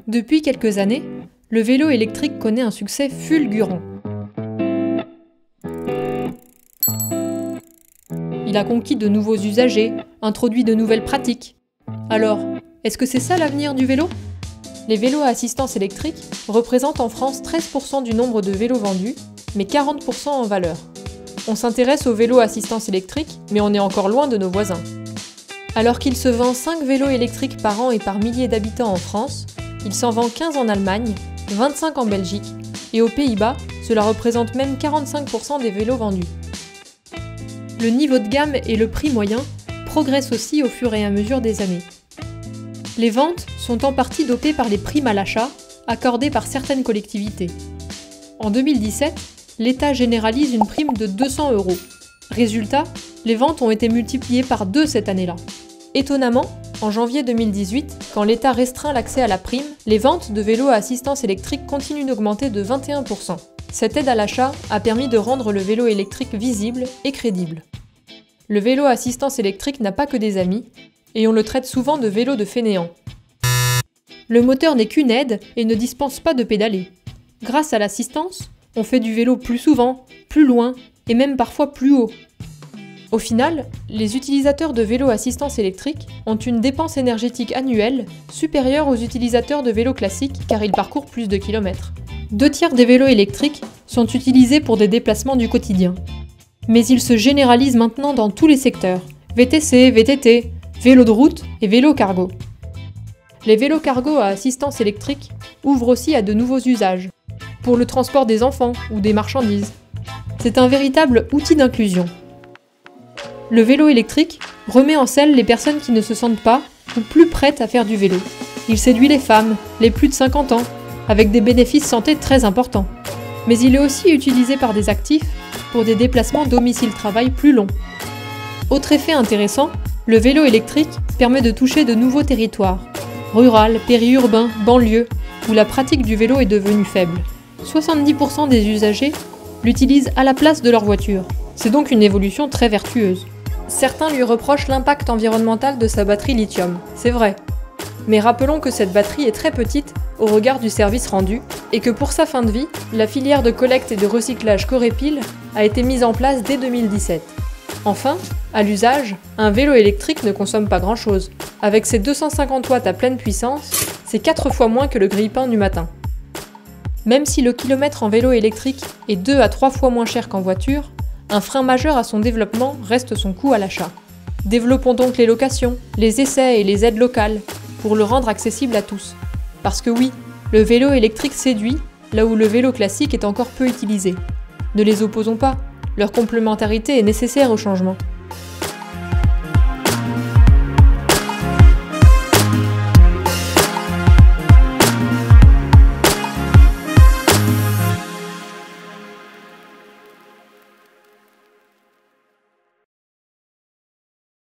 Depuis quelques années, le vélo électrique connaît un succès fulgurant. Il a conquis de nouveaux usagers, introduit de nouvelles pratiques. Alors, est-ce que c'est ça l'avenir du vélo ? Les vélos à assistance électrique représentent en France 13% du nombre de vélos vendus, mais 40% en valeur. On s'intéresse aux vélos à assistance électrique, mais on est encore loin de nos voisins. Alors qu'il se vend 5 vélos électriques par an et par millier d'habitants en France, il s'en vend 15 en Allemagne, 25 en Belgique, et aux Pays-Bas, cela représente même 45% des vélos vendus. Le niveau de gamme et le prix moyen progressent aussi au fur et à mesure des années. Les ventes sont en partie dopées par les primes à l'achat accordées par certaines collectivités. En 2017, l'État généralise une prime de 200 €. Résultat, les ventes ont été multipliées par 2 cette année-là. Étonnamment, en janvier 2018, quand l'État restreint l'accès à la prime, les ventes de vélos à assistance électrique continuent d'augmenter de 21%. Cette aide à l'achat a permis de rendre le vélo électrique visible et crédible. Le vélo à assistance électrique n'a pas que des amis, et on le traite souvent de vélo de fainéant. Le moteur n'est qu'une aide et ne dispense pas de pédaler. Grâce à l'assistance, on fait du vélo plus souvent, plus loin, et même parfois plus haut. Au final, les utilisateurs de vélos à assistance électrique ont une dépense énergétique annuelle supérieure aux utilisateurs de vélos classiques car ils parcourent plus de kilomètres. 2/3 des vélos électriques sont utilisés pour des déplacements du quotidien. Mais ils se généralisent maintenant dans tous les secteurs, VTC, VTT, vélo de route et vélo cargo. Les vélos cargo à assistance électrique ouvrent aussi à de nouveaux usages, pour le transport des enfants ou des marchandises. C'est un véritable outil d'inclusion. Le vélo électrique remet en selle les personnes qui ne se sentent pas ou plus prêtes à faire du vélo. Il séduit les femmes, les plus de 50 ans, avec des bénéfices santé très importants. Mais il est aussi utilisé par des actifs pour des déplacements domicile-travail plus longs. Autre effet intéressant, le vélo électrique permet de toucher de nouveaux territoires, rural, périurbain, banlieue, où la pratique du vélo est devenue faible. 70% des usagers l'utilisent à la place de leur voiture. C'est donc une évolution très vertueuse. Certains lui reprochent l'impact environnemental de sa batterie lithium, c'est vrai. Mais rappelons que cette batterie est très petite au regard du service rendu et que pour sa fin de vie, la filière de collecte et de recyclage Corépil a été mise en place dès 2017. Enfin, à l'usage, un vélo électrique ne consomme pas grand-chose. Avec ses 250 watts à pleine puissance, c'est 4 fois moins que le grille-pain du matin. Même si le kilomètre en vélo électrique est 2 à 3 fois moins cher qu'en voiture, un frein majeur à son développement reste son coût à l'achat. Développons donc les locations, les essais et les aides locales pour le rendre accessible à tous. Parce que oui, le vélo électrique séduit là où le vélo classique est encore peu utilisé. Ne les opposons pas, leur complémentarité est nécessaire au changement.